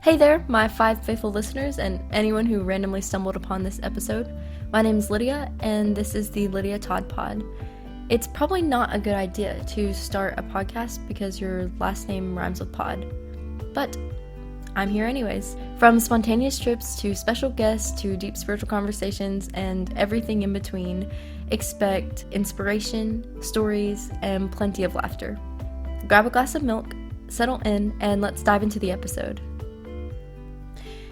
Hey there, my 5 faithful listeners and anyone who randomly stumbled upon this episode. My name is Lydia, and this is the Lydiatodd pod. It's probably not a good idea to start a podcast because your last name rhymes with pod. But I'm here anyways. From spontaneous trips to special guests to deep spiritual conversations and everything in between, expect inspiration, stories, and plenty of laughter. Grab a glass of milk, settle in, and let's dive into the episode.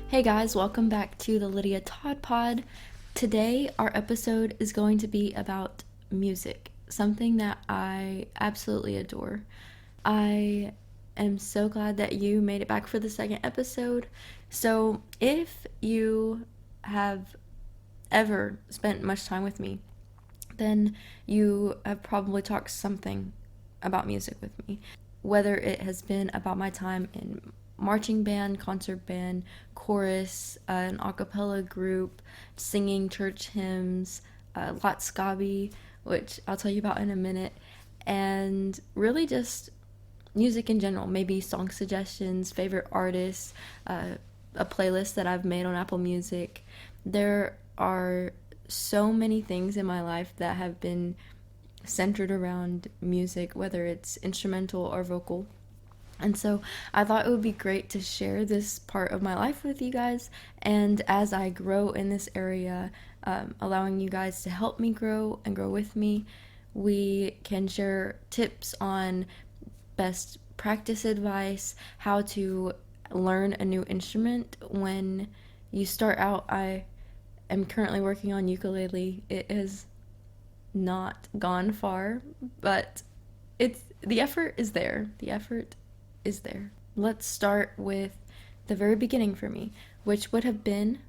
Hey guys, welcome back to the Lydiatodd pod. Today, our episode is going to be about music, something that I absolutely adore. I am so glad that you made it back for the second episode. So, if you have ever spent much time with me, then you have probably talked something about music with me. Whether it has been about my time in marching band, concert band, chorus, an a cappella group, singing church hymns, Lott Scobby, which I'll tell you about in a minute, and really just music in general, maybe song suggestions, favorite artists, a playlist that I've made on Apple Music. There are so many things in my life that have been centered around music, whether it's instrumental or vocal. And so I thought it would be great to share this part of my life with you guys. And as I grow in this area, allowing you guys to help me grow and grow with me, we can share tips on best practice advice, how to learn a new instrument when you start out. I am currently working on ukulele. It has not gone far, but the effort is there. The effort is there. Let's start with the very beginning for me, which would have been,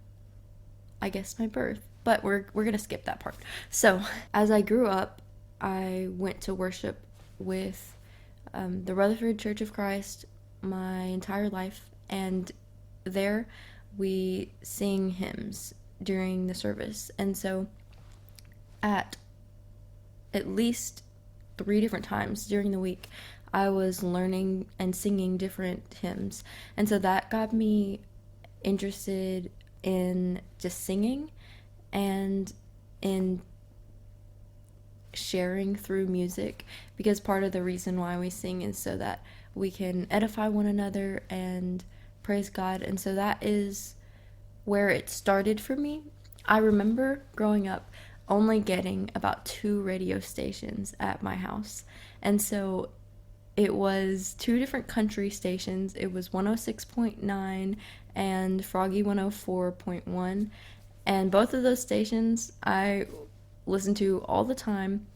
I guess, my birth, but we're gonna skip that part. So as I grew up, I went to worship with the Rutherford Church of Christ my entire life, and there we sing hymns during the service. And so at least 3 different times during the week, I was learning and singing different hymns. And so that got me interested in just singing and in sharing through music, because part of the reason why we sing is so that we can edify one another and praise God. And so that is where it started for me. I remember growing up only getting about 2 radio stations at my house. And so it was 2 different country stations. It was 106.9 and Froggy 104.1. And both of those stations I listened to all the time,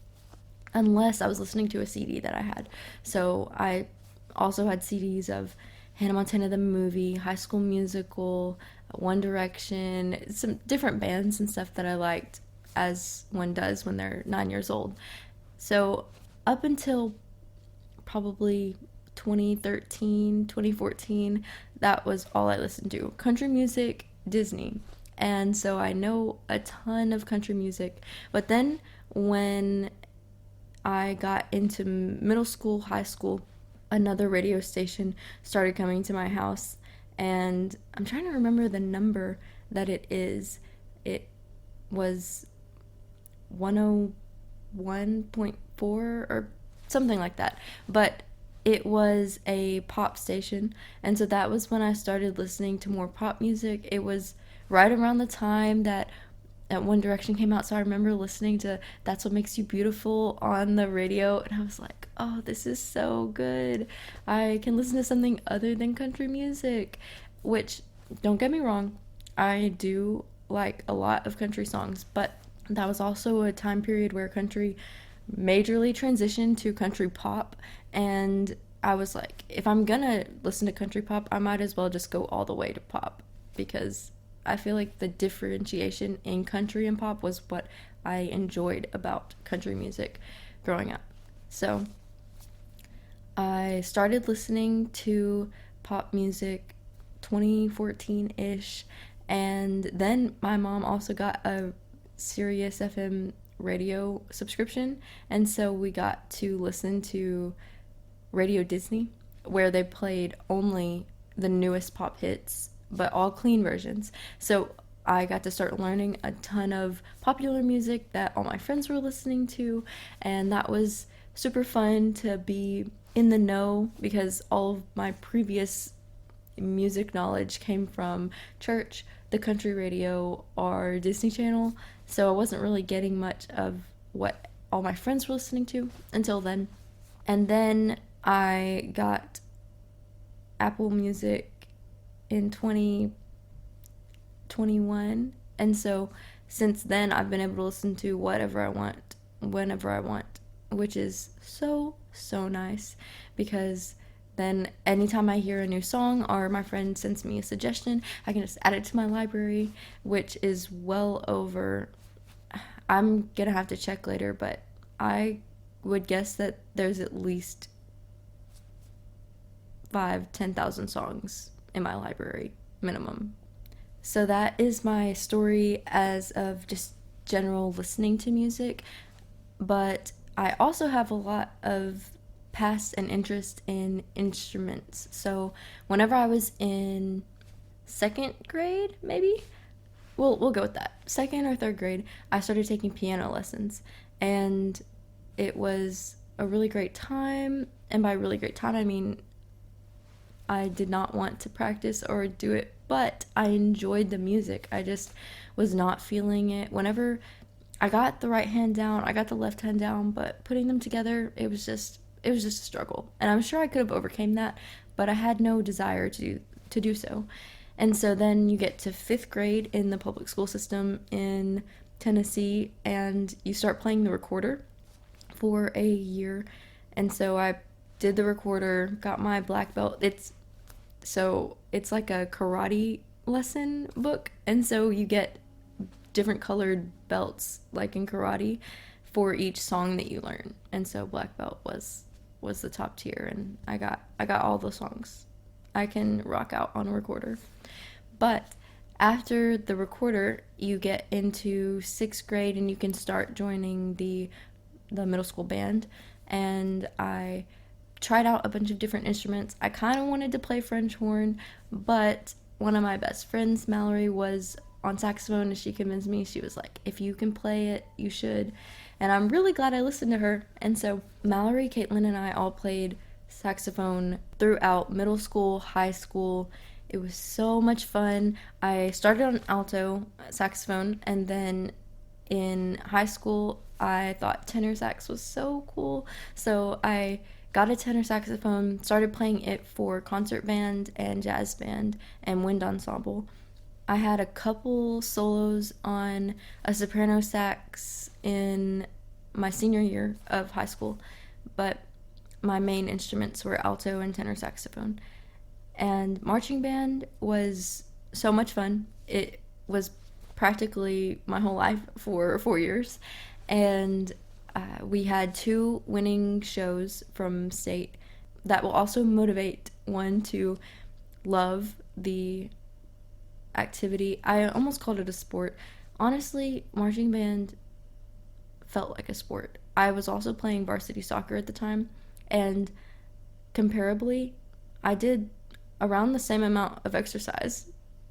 unless I was listening to a CD that I had. So I also had CDs of Hannah Montana the movie, High School Musical, One Direction, some different bands and stuff that I liked, as one does when they're 9 years old. So up until probably 2013, 2014, that was all I listened to. Country music, Disney. And so I know a ton of country music. But then when I got into middle school, high school, another radio station started coming to my house. And I'm trying to remember the number that it is. It was 101.4 or something like that, but it was a pop station, and so that was when I started listening to more pop music. It was right around the time that One Direction came out, so I remember listening to That's What Makes You Beautiful on the radio, and I was like, oh, this is so good. I can listen to something other than country music, which, don't get me wrong, I do like a lot of country songs, but that was also a time period where country majorly transitioned to country pop, and I was like, if I'm gonna listen to country pop, I might as well just go all the way to pop, because I feel like the differentiation in country and pop was what I enjoyed about country music growing up. So I started listening to pop music 2014-ish, and then my mom also got a Sirius FM radio subscription, and so we got to listen to Radio Disney, where they played only the newest pop hits, but all clean versions. So I got to start learning a ton of popular music that all my friends were listening to, and that was super fun to be in the know because all of my previous music knowledge came from church, the country radio, or Disney Channel, so I wasn't really getting much of what all my friends were listening to until then. And then I got Apple Music in 2021, and so since then I've been able to listen to whatever I want, whenever I want, which is so nice because then anytime I hear a new song or my friend sends me a suggestion, I can just add it to my library, which is well over, I'm gonna have to check later, but I would guess that there's at least 10,000 songs in my library minimum. So that is my story as of just general listening to music, but I also have a lot of past and interest in instruments. So whenever I was in second grade, maybe, we'll go with that, second or third grade, I started taking piano lessons, and it was a really great time. And by really great time, I mean I did not want to practice or do it, but I enjoyed the music. I just was not feeling it. Whenever I got the right hand down, I got the left hand down, but putting them together, it was just a struggle. And I'm sure I could have overcame that, but I had no desire to do so. And so then you get to 5th grade in the public school system in Tennessee, and you start playing the recorder for a year. And so I did the recorder, got my black belt. It's like a karate lesson book, and so you get different colored belts like in karate for each song that you learn. And so black belt was the top tier, and I got all the songs I can rock out on a recorder. But after the recorder, you get into 6th grade and you can start joining the middle school band, and I tried out a bunch of different instruments. I kind of wanted to play French horn, but one of my best friends, Mallory, was on saxophone, and she convinced me. She was like, if you can play it, you should. And I'm really glad I listened to her. And so Mallory, Caitlin, and I all played saxophone throughout middle school, high school. It was so much fun. I started on alto saxophone, and then in high school, I thought tenor sax was so cool. So I got a tenor saxophone, started playing it for concert band and jazz band and wind ensemble. I had a couple solos on a soprano sax in my senior year of high school, but my main instruments were alto and tenor saxophone. And marching band was so much fun. It was practically my whole life for 4 years, and we had 2 winning shows from state that will also motivate one to love the activity. I almost called it a sport. Honestly, marching band felt like a sport. I was also playing varsity soccer at the time, and comparably, I did around the same amount of exercise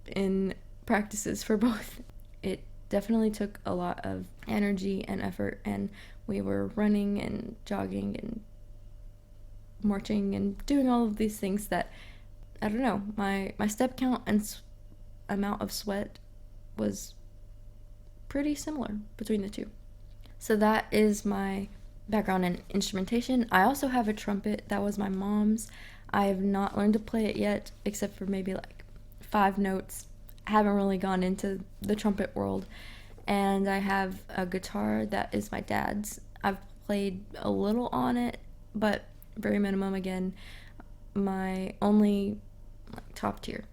in practices for both. It definitely took a lot of energy and effort, and we were running and jogging and marching and doing all of these things that, I don't know, my step count and amount of sweat was pretty similar between the two. So that is my background in instrumentation. I also have a trumpet that was my mom's. I have not learned to play it yet, except for maybe like 5 notes. I haven't really gone into the trumpet world. And I have a guitar that is my dad's. I've played a little on it, but very minimum. Again, my only top tier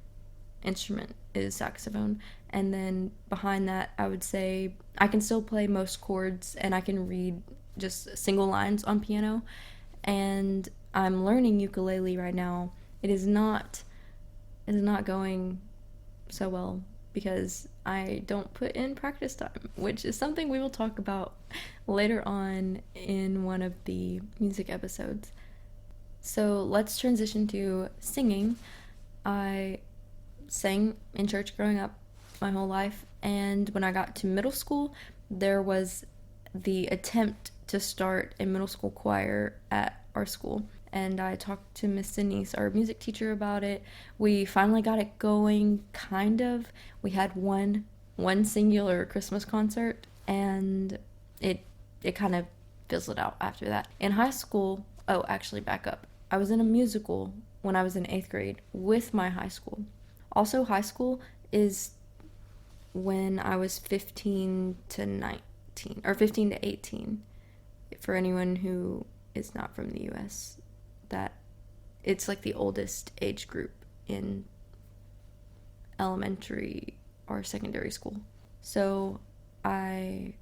instrument is saxophone, and then behind that, I would say I can still play most chords, and I can read just single lines on piano, and I'm learning ukulele right now. It is not going so well because I don't put in practice time, which is something we will talk about later on in one of the music episodes. So let's transition to singing. I sang in church growing up my whole life, and when I got to middle school, there was the attempt to start a middle school choir at our school, and I talked to Miss Denise, our music teacher, about it. We finally got it going, kind of. We had one singular Christmas concert, and it kind of fizzled out after that. In high school, oh, actually, back up. I was in a musical when I was in 8th grade with my high school. Also, high school is when I was 15 to 19, or 15 to 18. For anyone who is not from the US, that it's like the oldest age group in elementary or secondary school. So I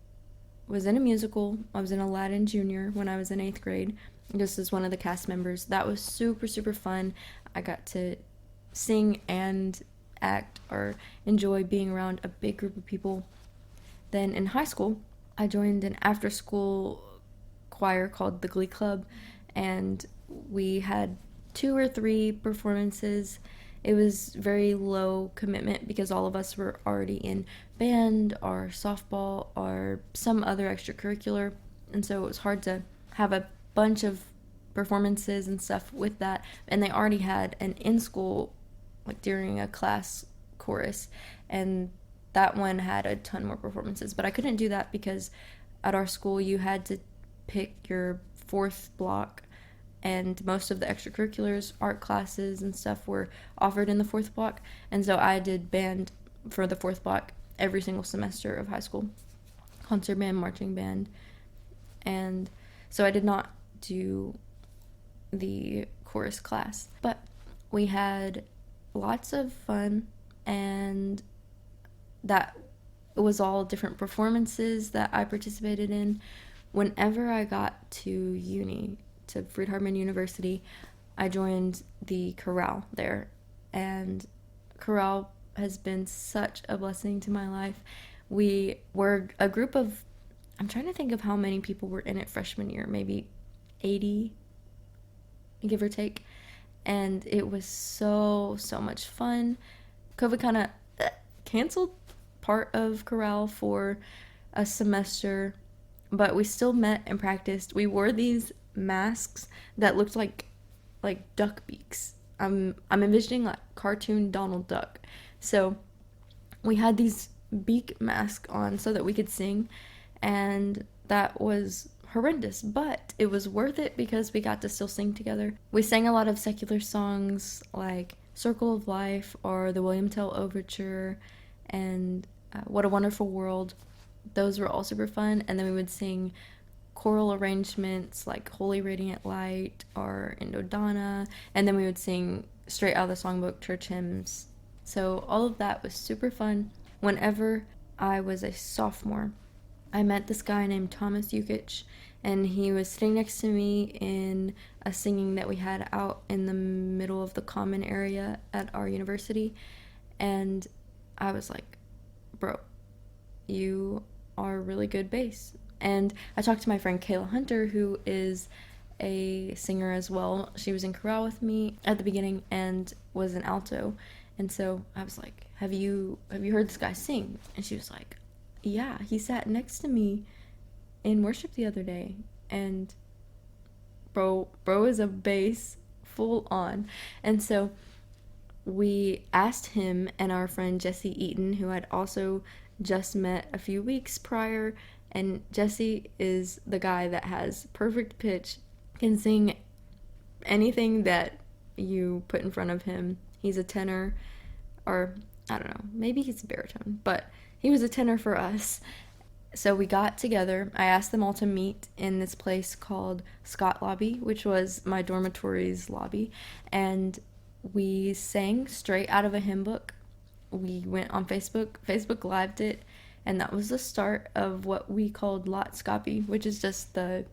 was in a musical. I was in Aladdin Jr. when I was in 8th grade, just as one of the cast members. That was super, super fun. I got to sing and act or enjoy being around a big group of people. Then in high school, I joined an after-school choir called the Glee Club, and we had 2 or 3 performances. It was very low commitment because all of us were already in band or softball or some other extracurricular, and so it was hard to have a bunch of performances and stuff with that. And they already had an in-school, like during a class, chorus, and that one had a ton more performances, but I couldn't do that because at our school you had to pick your 4th block, and most of the extracurriculars, art classes and stuff, were offered in the 4th block, and so I did band for the 4th block every single semester of high school, concert band, marching band, and so I did not do the chorus class, but we had lots of fun, and that was all different performances that I participated in. Whenever I got to uni, to Friedhartman University, I joined the chorale there, and chorale has been such a blessing to my life. We were a group of, I'm trying to think of how many people were in it freshman year, maybe 80, give or take, and it was so much fun. COVID kind of canceled part of chorale for a semester, but we still met and practiced. We wore these masks that looked like duck beaks. I'm envisioning like cartoon Donald Duck. So we had these beak masks on so that we could sing, and that was horrendous, but it was worth it because we got to still sing together. We sang a lot of secular songs like Circle of Life or the William Tell Overture and What a Wonderful World. Those were all super fun. And then we would sing choral arrangements like Holy Radiant Light or Indodana, and then we would sing straight out of the songbook church hymns. So all of that was super fun. Whenever I was a sophomore, I met this guy named Thomas Yukich, and he was sitting next to me in a singing that we had out in the middle of the common area at our university, and I was like, bro, you are really good bass. And I talked to my friend Kayla Hunter, who is a singer as well. She was in chorale with me at the beginning and was an alto, and so I was like, have you heard this guy sing? And she was like, yeah, he sat next to me in worship the other day, and bro is a bass full on. And so we asked him and our friend Jesse Eaton, who I'd also just met a few weeks prior, and Jesse is the guy that has perfect pitch, can sing anything that you put in front of him. He's a tenor, or I don't know, maybe he's a baritone, but he was a tenor for us. So we got together. I asked them all to meet in this place called Scott Lobby, which was my dormitory's lobby, and we sang straight out of a hymn book. We went on Facebook lived it, and that was the start of what we called Lott Scobby, which is just the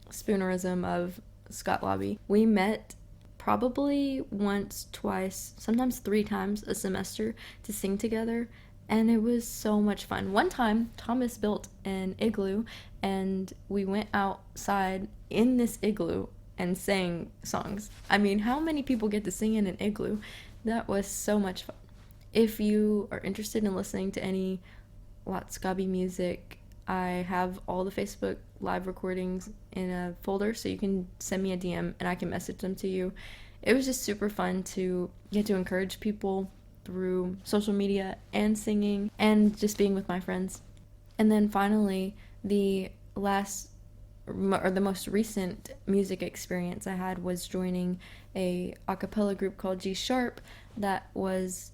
spoonerism of Scott Lobby. We met probably once, twice, sometimes 3 times a semester to sing together, and it was so much fun. One time, Thomas built an igloo, and we went outside in this igloo and sang songs. I mean, how many people get to sing in an igloo? That was so much fun. If you are interested in listening to any Lott Scobby music, I have all the Facebook live recordings in a folder, so you can send me a DM and I can message them to you. It was just super fun to get to encourage people through social media and singing and just being with my friends. And then finally, the most recent music experience I had was joining a cappella group called G Sharp that was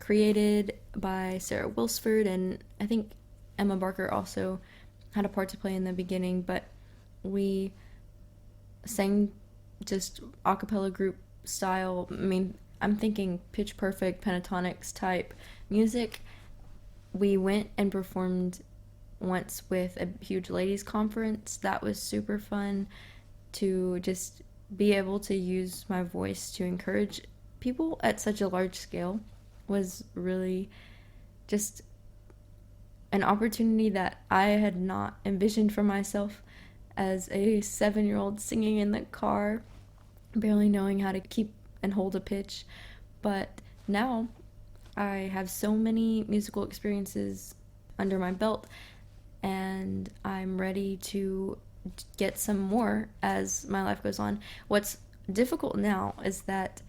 created by Sarah Wilsford, and I think Emma Barker also had a part to play in the beginning, but we sang just a cappella group style. I mean, I'm thinking Pitch Perfect, Pentatonics type music. We went and performed once with a huge ladies conference. That was super fun to just be able to use my voice to encourage people at such a large scale. Was really just an opportunity that I had not envisioned for myself as a 7-year-old singing in the car, barely knowing how to keep and hold a pitch. But now I have so many musical experiences under my belt, and I'm ready to get some more as my life goes on. What's difficult now is that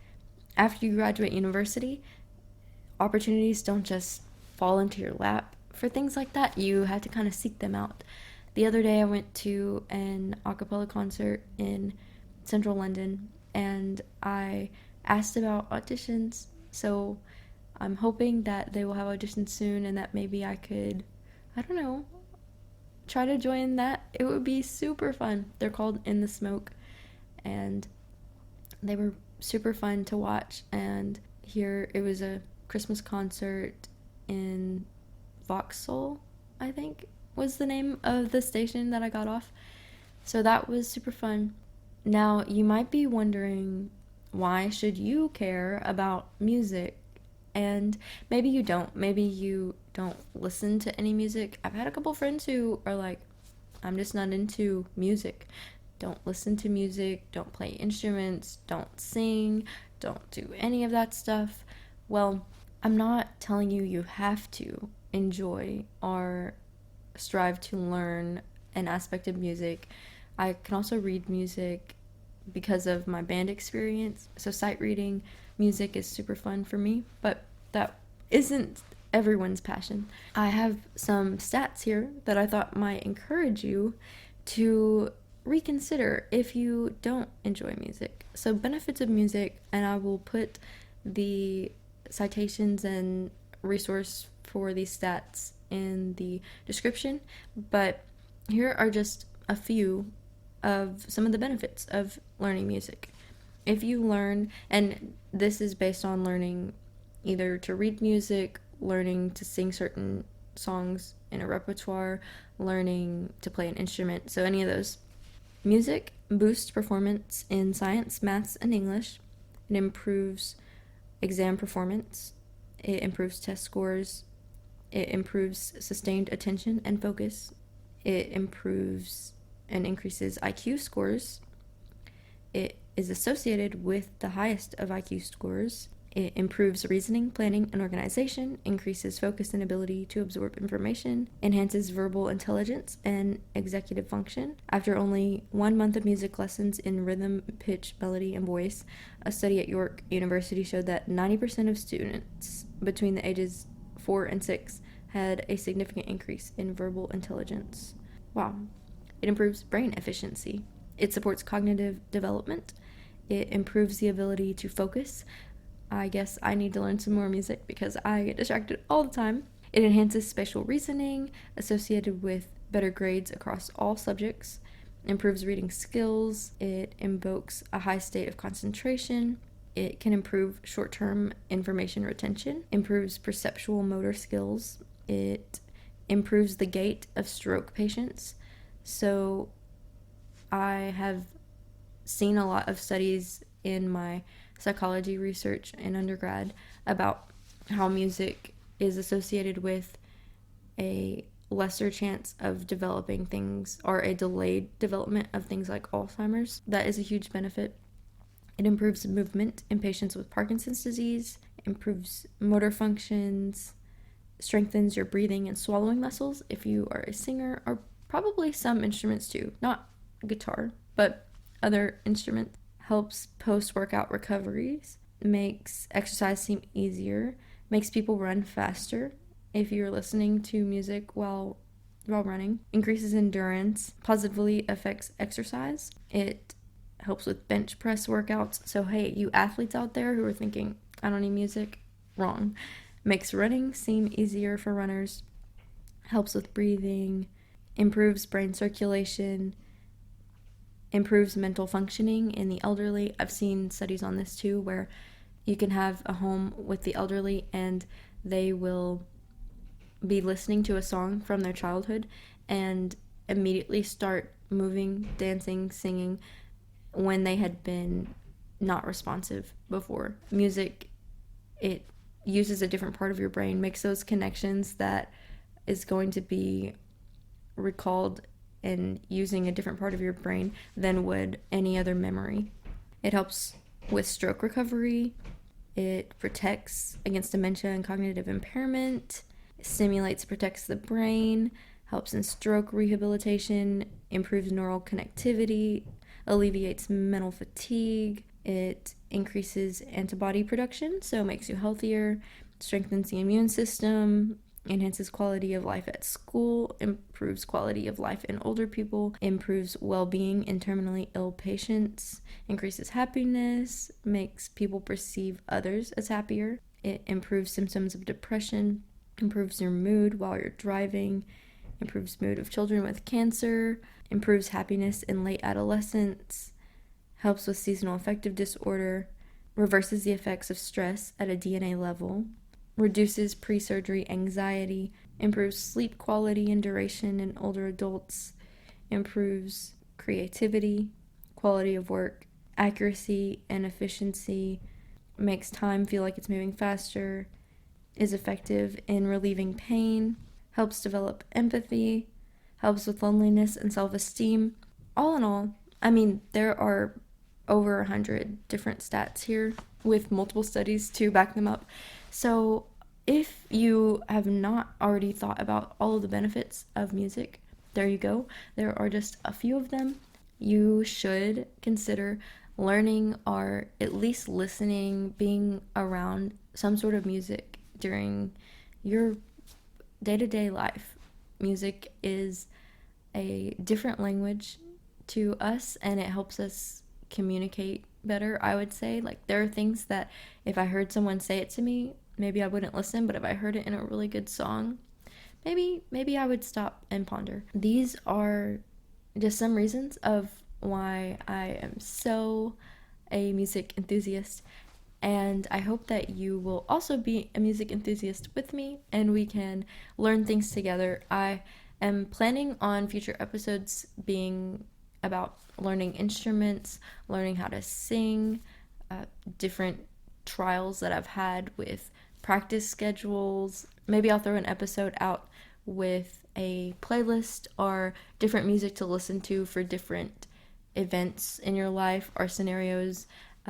after you graduate university, opportunities don't just fall into your lap for things like that. You have to kind of seek them out. The other day I went to an a cappella concert in central London, and I asked about auditions, so I'm hoping that they will have auditions soon and that maybe I could, I don't know, try to join that. It would be super fun. They're called In the Smoke, and they were super fun to watch and hear. It was a Christmas concert in Vauxhall, I think was the name of the station that I got off. So that was super fun. Now, you might be wondering, why should you care about music? And maybe you don't. Maybe you don't listen to any music. I've had a couple friends who are like, I'm just not into music. Don't listen to music, don't play instruments, don't sing, don't do any of that stuff. Well, I'm not telling you you have to enjoy or strive to learn an aspect of music. I can also read music because of my band experience. So sight reading music is super fun for me, but that isn't everyone's passion. I have some stats here that I thought might encourage you to reconsider if you don't enjoy music. So benefits of music, and I will put the citations and resource for these stats in the description, but here are just a few of some of the benefits of learning music. If you learn, and this is based on learning either to read music, learning to sing certain songs in a repertoire, learning to play an instrument, so any of those. Music boosts performance in science, maths, and English. It improves exam performance. It improves test scores. It improves sustained attention and focus. It improves and increases IQ scores. It is associated with the highest of IQ scores. It improves reasoning, planning, and organization, increases focus and ability to absorb information, enhances verbal intelligence and executive function. After only 1 month of music lessons in rhythm, pitch, melody, and voice, a study at York University showed that 90% of students between the ages 4 and 6 had a significant increase in verbal intelligence. Wow. It improves brain efficiency. It supports cognitive development. It improves the ability to focus. I guess I need to learn some more music because I get distracted all the time. It enhances spatial reasoning associated with better grades across all subjects. Improves reading skills. It invokes a high state of concentration. It can improve short-term information retention. Improves perceptual motor skills. It improves the gait of stroke patients. So I have seen a lot of studies in my psychology research in undergrad about how music is associated with a lesser chance of developing things, or a delayed development of things like Alzheimer's. That is a huge benefit. It improves movement in patients with Parkinson's disease, improves motor functions, strengthens your breathing and swallowing muscles if you are a singer, or probably some instruments too. Not guitar, but other instruments. Helps post-workout recoveries, makes exercise seem easier, makes people run faster if you're listening to music while running, increases endurance, positively affects exercise. It helps with bench press workouts. So hey, you athletes out there who are thinking, I don't need music, wrong. Makes running seem easier for runners, helps with breathing, improves brain circulation, improves mental functioning in the elderly. I've seen studies on this too, where you can have a home with the elderly and they will be listening to a song from their childhood and immediately start moving, dancing, singing when they had been not responsive before. Music, it uses a different part of your brain, makes those connections that is going to be recalled and using a different part of your brain than would any other memory. It helps with stroke recovery. It protects against dementia and cognitive impairment. It stimulates, protects the brain, helps in stroke rehabilitation, improves neural connectivity, alleviates mental fatigue. It increases antibody production, so it makes you healthier, strengthens the immune system, enhances quality of life at school, improves quality of life in older people, improves well-being in terminally ill patients, increases happiness, makes people perceive others as happier. It improves symptoms of depression, improves your mood while you're driving, improves mood of children with cancer, improves happiness in late adolescence, helps with seasonal affective disorder, reverses the effects of stress at a DNA level, reduces pre-surgery anxiety, improves sleep quality and duration in older adults, improves creativity, quality of work, accuracy and efficiency, makes time feel like it's moving faster, is effective in relieving pain, helps develop empathy, helps with loneliness and self-esteem. All in all, I mean, there are over 100 different stats here with multiple studies to back them up. So if you have not already thought about all of the benefits of music, there you go. There are just a few of them. You should consider learning or at least listening, being around some sort of music during your day-to-day life. Music is a different language to us and it helps us communicate better, I would say. Like, there are things that if I heard someone say it to me, maybe I wouldn't listen, but if I heard it in a really good song, maybe I would stop and ponder. These are just some reasons of why I am so a music enthusiast, and I hope that you will also be a music enthusiast with me and we can learn things together. I am planning on future episodes being about learning instruments, learning how to sing, different trials that I've had with practice schedules. Maybe I'll throw an episode out with a playlist or different music to listen to for different events in your life or scenarios,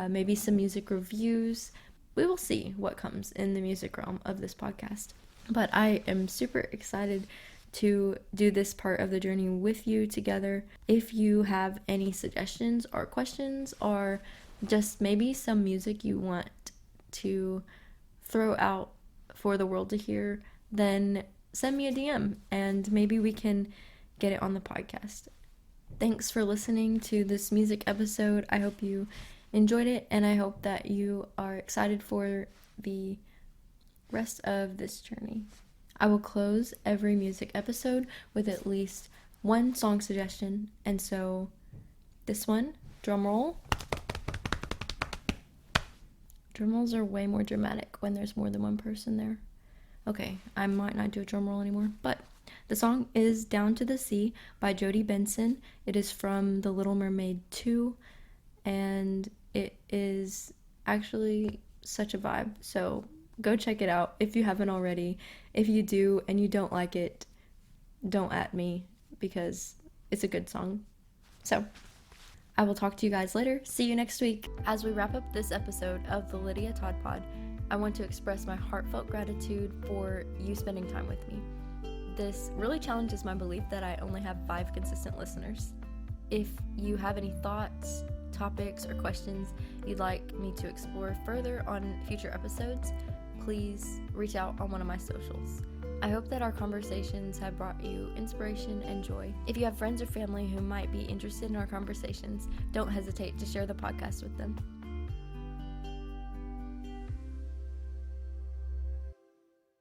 maybe some music reviews. We will see what comes in the music realm of this podcast. But I am super excited to do this part of the journey with you together. If you have any suggestions or questions or just maybe some music you want to throw out for the world to hear, then send me a DM and maybe we can get it on the podcast. Thanks for listening to this music episode. I hope you enjoyed it and I hope that you are excited for the rest of this journey. I will close every music episode with at least one song suggestion, and so this one, drum roll. Drum rolls are way more dramatic when there's more than one person there. Okay, I might not do a drum roll anymore, but the song is Down to the Sea by Jodie Benson. It is from The Little Mermaid 2, and it is actually such a vibe, so go check it out if you haven't already. If you do and you don't like it, don't at me because it's a good song. So, I will talk to you guys later. See you next week. As we wrap up this episode of the Lydia Todd Pod, I want to express my heartfelt gratitude for you spending time with me. This really challenges my belief that I only have 5 consistent listeners. If you have any thoughts, topics, or questions you'd like me to explore further on future episodes, please reach out on one of my socials. I hope that our conversations have brought you inspiration and joy. If you have friends or family who might be interested in our conversations, don't hesitate to share the podcast with them.